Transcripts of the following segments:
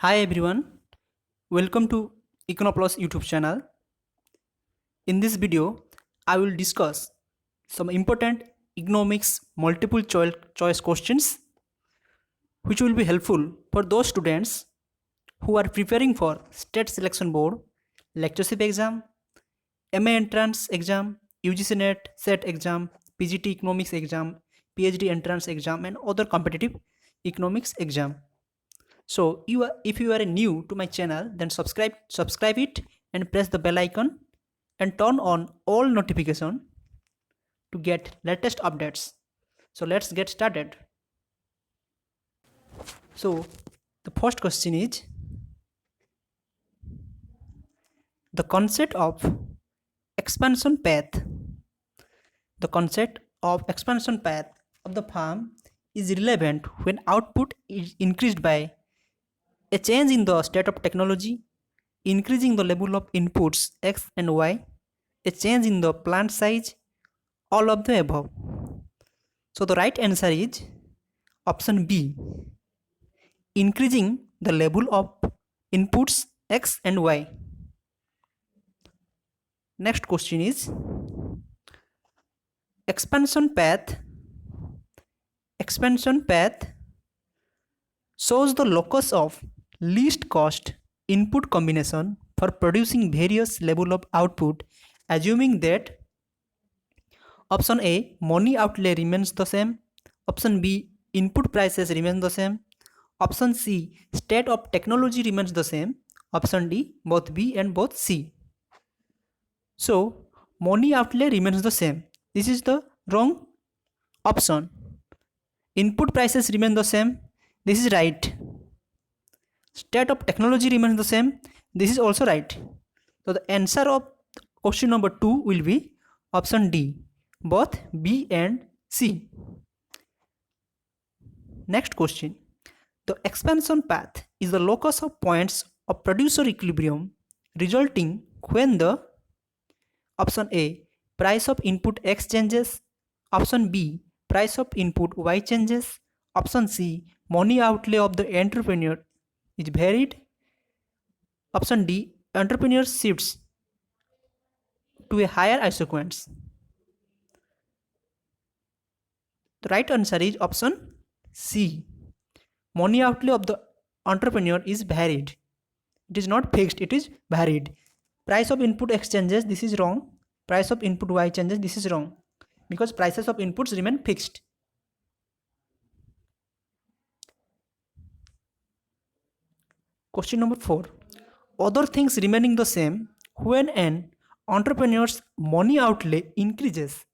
Hi everyone, welcome to Econoplus YouTube channel. In this video, I will discuss some important economics multiple choice questions which will be helpful for those students who are preparing for state selection board, lectureship exam, MA entrance exam, UGC NET set exam, PGT economics exam, PhD entrance exam and other competitive economics exam. So if you are new to my channel, then subscribe it and press the bell icon and turn on all notification to get latest updates. So let's get started. So the first question is the concept of expansion path. The concept of expansion path of the farm is relevant when output is increased by a change in the state of technology, increasing the level of inputs X and Y, a change in the plant size, all of the above. So the right answer is option B, increasing the level of inputs X and Y. Next question is expansion path. Expansion path shows the locus of least cost input combination for producing various level of output, assuming that option A, money outlay remains the same, option B, input prices remain the same, option C, state of technology remains the same, option D, both B and both C. So money outlay remains the same. This is the wrong option. Input prices remain the same. This is right. State of technology remains the same. This is also right. So the answer of question number 2 will be option D, both B and C. Next question. The expansion path is the locus of points of producer equilibrium resulting when the option A, price of input X changes, option B, price of input Y changes, option C, money outlay of the entrepreneur is varied, option D, entrepreneur shifts to a higher isoquants. The right answer is option C. Money outlay of the entrepreneur is varied. It is not fixed, it is varied. Price of input X changes, this is wrong. Price of input Y changes, this is wrong. Because prices of inputs remain fixed. Question number 4. Other things remaining the same when an entrepreneur's money outlay increases,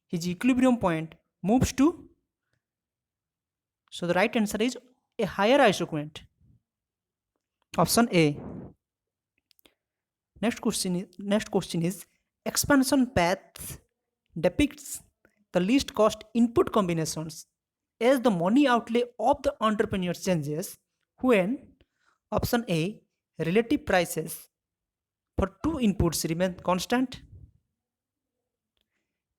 his equilibrium point moves to. So the right answer is a higher isoquant. Option A. Next question is expansion path depicts the least cost input combinations as the money outlay of the entrepreneur changes when option A, relative prices for two inputs remain constant,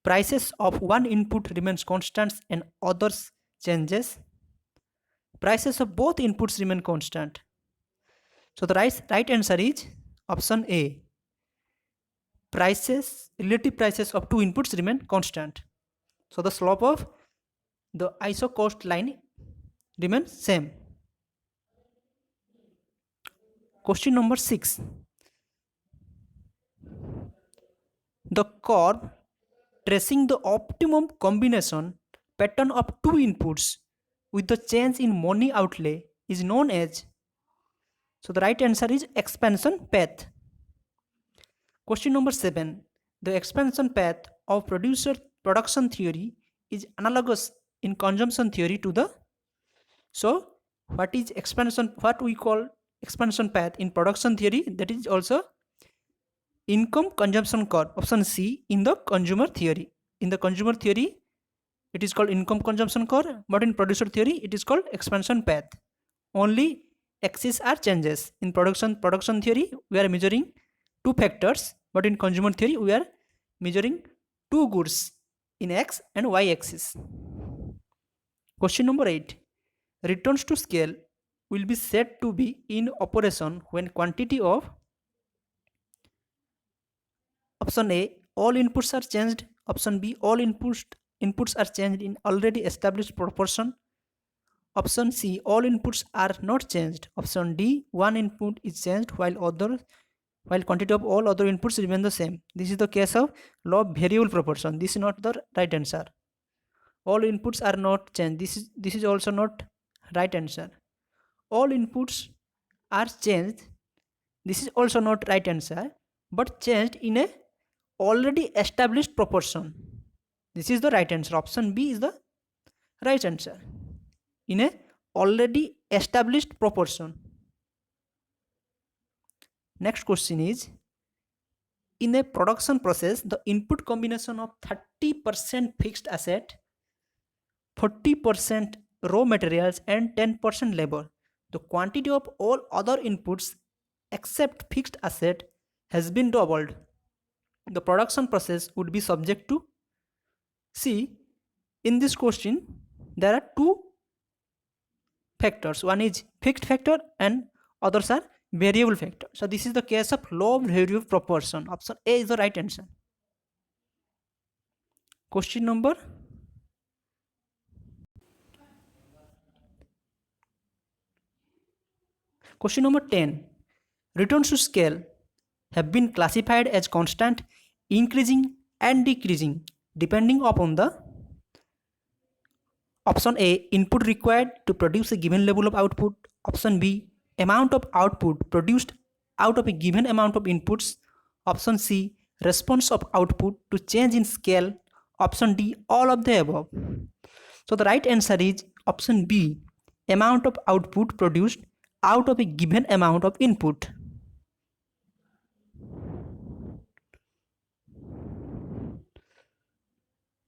prices of one input remains constant and others changes, prices of both inputs remain constant. So the right answer is option A, relative prices of two inputs remain constant. So the slope of the iso cost line remains same. Question number 6. The curve tracing the optimum combination pattern of two inputs with the change in money outlay is known as. So the right answer is expansion path. Question number 7. The expansion path of production theory is analogous in consumption theory to the. So what is expansion? What we call expansion path in production theory, that is also income consumption curve, option C, in the consumer theory. In the consumer theory it is called income consumption curve, but in producer theory it is called expansion path. Only axes are changes. In production theory we are measuring two factors, but in consumer theory we are measuring two goods in X and Y axis. Question number 8. Returns to scale will be said to be in operation when quantity of option A, all inputs are changed. Option B, all inputs are changed in already established proportion. Option C, all inputs are not changed. Option D, one input is changed while quantity of all other inputs remain the same. This is the case of law of variable proportion. This is not the right answer. All inputs are not changed. This is also not right answer. All inputs are changed. This is also not right answer, but changed in a already established proportion. This is the right answer. Option B is the right answer. In a already established proportion. Next question is, in a production process, the input combination of 30% fixed asset, 40% raw materials and 10% labor. The quantity of all other inputs except fixed asset has been doubled. The production process would be subject to, see, in this question there are two factors. One is fixed factor and others are variable factor. So this is the case of law of variable proportion. Option A is the right answer. Question number 10. Returns to scale have been classified as constant, increasing and decreasing depending upon the option A, input required to produce a given level of output. Option B, amount of output produced out of a given amount of inputs. Option C, response of output to change in scale. Option D, all of the above. So the right answer is option B, amount of output produced out of a given amount of input.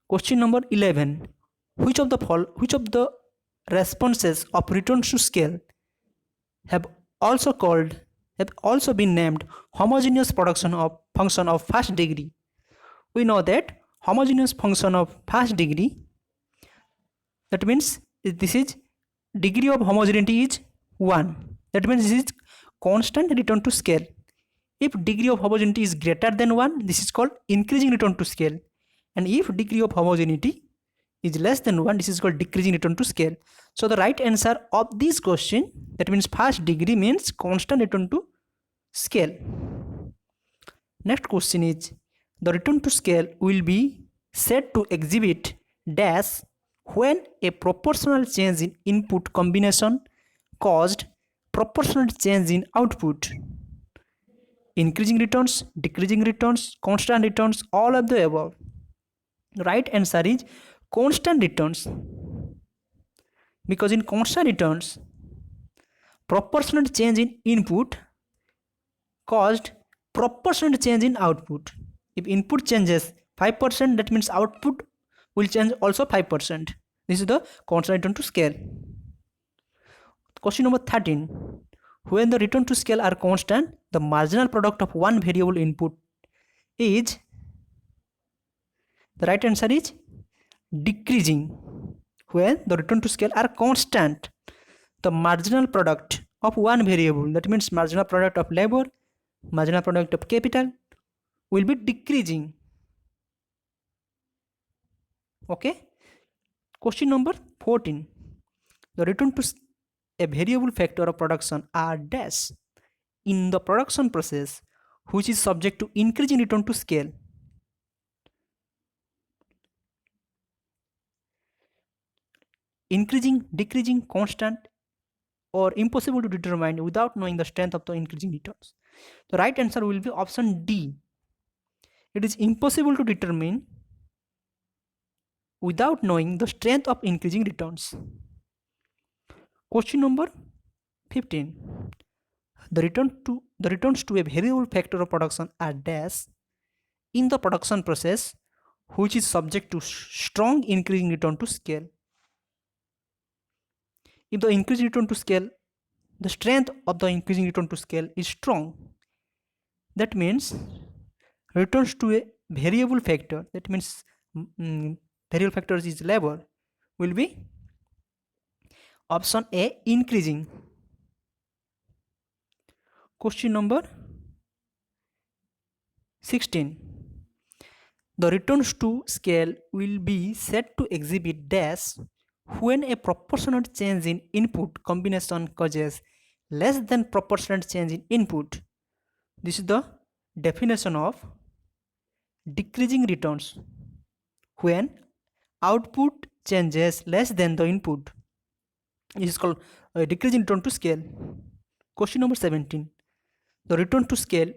Question number 11. Which of the responses of returns to scale have also been named homogeneous function of first degree? We know that homogeneous function of first degree, that means this is degree of homogeneity is 1. That means this is constant return to scale. If degree of homogeneity is greater than 1, this is called increasing return to scale. And if degree of homogeneity is less than 1, this is called decreasing return to scale. So the right answer of this question, that means first degree, means constant return to scale. Next question is, the return to scale will be said to exhibit dash when a proportional change in input combination caused proportional change in output. Increasing returns, decreasing returns, constant returns, all of the above. The right answer is constant returns, because in constant returns proportional change in input caused proportional change in output. If input changes 5%, that means output will change also 5%. This is the constant return to scale. Question number 13. When the return to scale are constant, the marginal product of one variable input is, the right answer is decreasing. When the return to scale are constant, the marginal product of one variable, that means marginal product of labor, marginal product of capital, will be decreasing. Okay. Question number 14. The return to a variable factor of production are dash in the production process which is subject to increasing return to scale. Increasing, decreasing, constant, or impossible to determine without knowing the strength of the increasing returns. The right answer will be option D. It is impossible to determine without knowing the strength of increasing returns. Question number 15. The returns to a variable factor of production are dash in the production process which is subject to strong increasing return to scale. If the increasing return to scale, the strength of the increasing return to scale is strong, that means returns to a variable factor, that means variable factor is labor, will be option A, increasing. Question number 16. The returns to scale will be set to exhibit dash when a proportionate change in input combination causes less than proportionate change in input. This is the definition of decreasing returns. When output changes less than the input, it is called a decreasing return to scale. Question number 17. The return to scale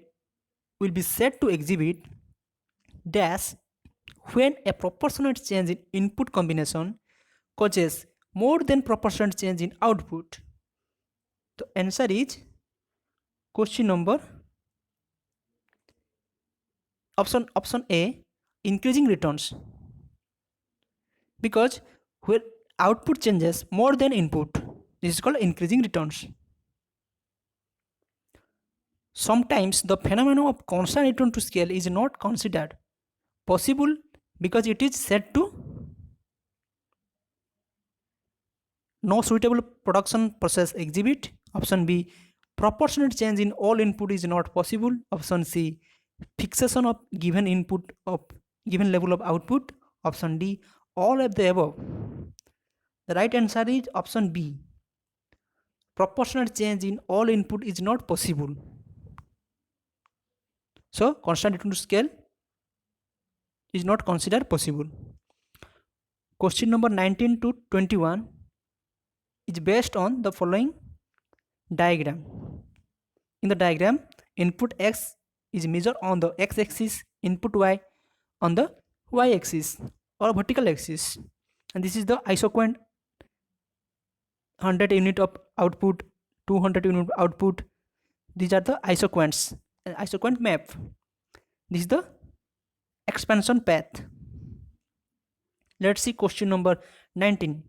will be set to exhibit dash when a proportionate change in input combination causes more than proportionate change in output. The answer is question number option A, increasing returns, because where output changes more than input, this is called increasing returns. Sometimes the phenomenon of constant return to scale is not considered possible because it is said to no suitable production process exhibit. Option B, proportionate change in all input is not possible. Option C, fixation of given input of given level of output. Option D, all of the above. The right answer is option B, proportionate change in all input is not possible. So constant return to scale is not considered possible. Question number 19 to 21 is based on the following diagram. In the diagram, input X is measured on the x-axis, input Y on the y-axis or vertical axis, and this is the isoquant 100 unit of output, 200 unit of output. These are the isoquants, an isoquant map. This is the expansion path. Let's see question number 19.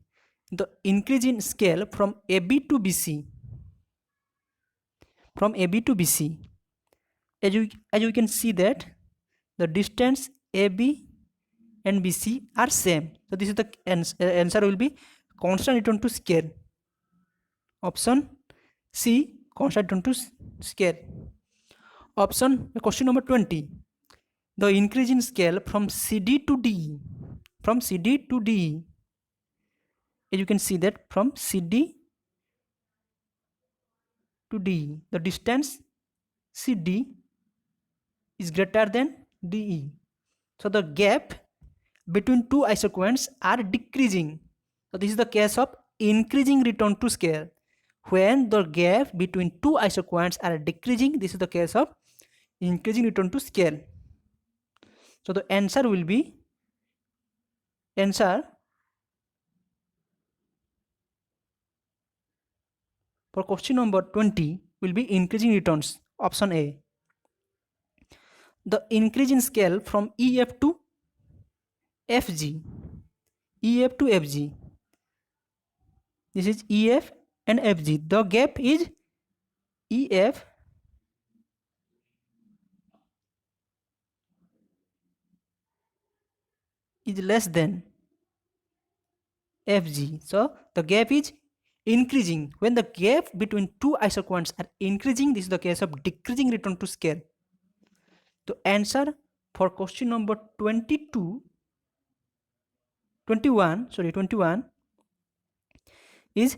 The increase in scale from AB to BC. From AB to BC, as you can see that the distance AB and BC are same. So this is the answer will be constant return to scale. Option C, constant return to scale. Question number 20. The increase in scale from CD to DE. From CD to DE, as you can see that from CD to DE, the distance CD is greater than DE. So the gap between two isoquants are decreasing. So this is the case of increasing return to scale. When the gap between two isoquants are decreasing, this is the case of increasing return to scale. So the answer will be for question number 20 will be increasing returns. Option A. The increase in scale from EF to FG. EF to FG. This is EF and FG. The gap is EF is less than FG. So the gap is increasing. When the gap between two isoquants are increasing, this is the case of decreasing return to scale. The answer for question number 21 is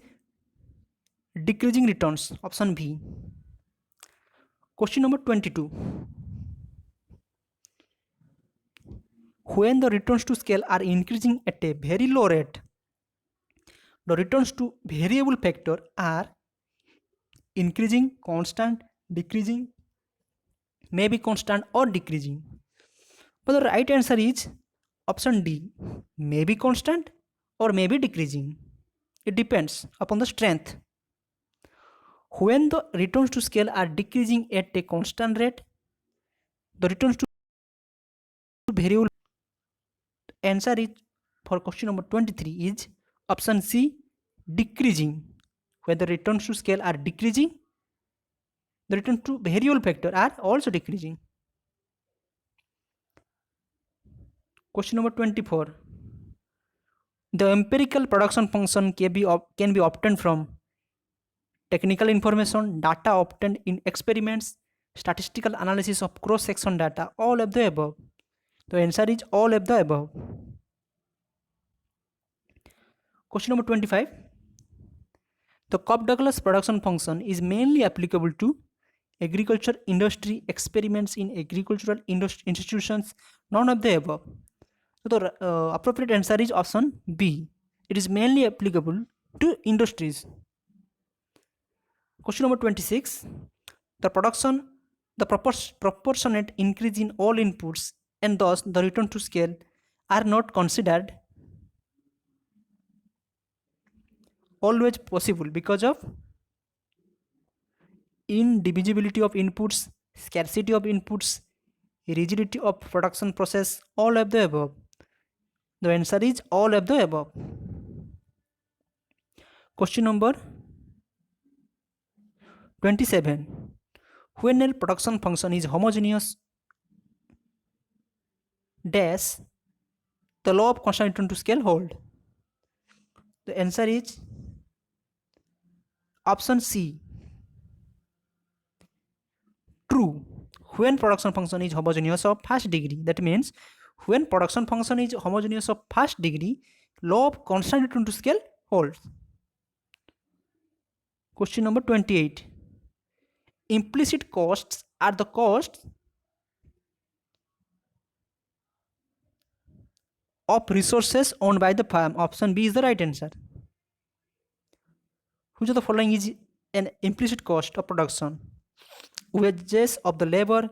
decreasing returns. Option B. Question number 22. When the returns to scale are increasing at a very low rate, the returns to variable factor are increasing, constant, decreasing, maybe constant or decreasing. But the right answer is option D, maybe constant or maybe decreasing. It depends upon the strength. When the returns to scale are decreasing at a constant rate, the returns to variable answer is for question number 23 is option C, decreasing. When the returns to scale are decreasing, the return to variable factor are also decreasing. Question number 24. The empirical production function can be obtained from technical information, data obtained in experiments, statistical analysis of cross-section data, all of the above. The answer is all of the above. Question number 25. The Cobb-Douglas production function is mainly applicable to agriculture industry experiments in agricultural institutions, none of the above. So the appropriate answer is option B. It is mainly applicable to industries. Question number 26. The proportionate increase in all inputs and thus the return to scale are not considered always possible because of indivisibility of inputs, scarcity of inputs, rigidity of production process, all of the above. The answer is all of the above. Question number 27. When a production function is homogeneous dash, the law of constant return to scale hold. The answer is option C. True. When production function is homogeneous of first degree, that means when production function is homogeneous of first degree, law of constant return to scale holds. Question number 28. Implicit costs are the costs of resources owned by the firm. Option B is the right answer. Which of the following is an implicit cost of production? Wages of the labor,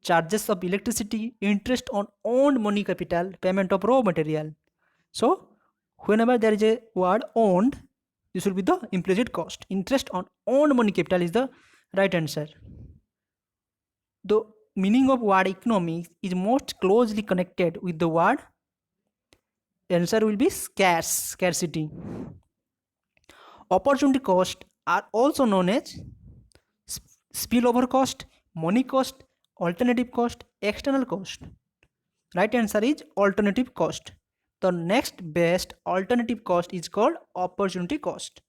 charges of electricity, interest on owned money capital, payment of raw material. So whenever there is a word owned, this will be the implicit cost. Interest on owned money capital is the right answer. The meaning of word economics is most closely connected with the word. Answer will be scarcity. Opportunity cost are also known as spillover cost, money cost, alternative cost, external cost. Right answer is alternative cost. The next best alternative cost is called opportunity cost.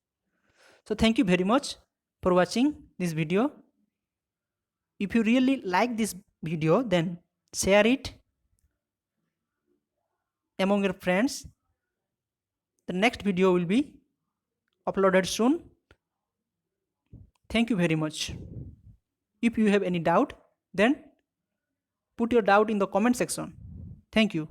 So thank you very much for watching this video. If you really like this video, then share it among your friends. The next video will be uploaded soon. Thank you very much. If you have any doubt, then put your doubt in the comment section. Thank you.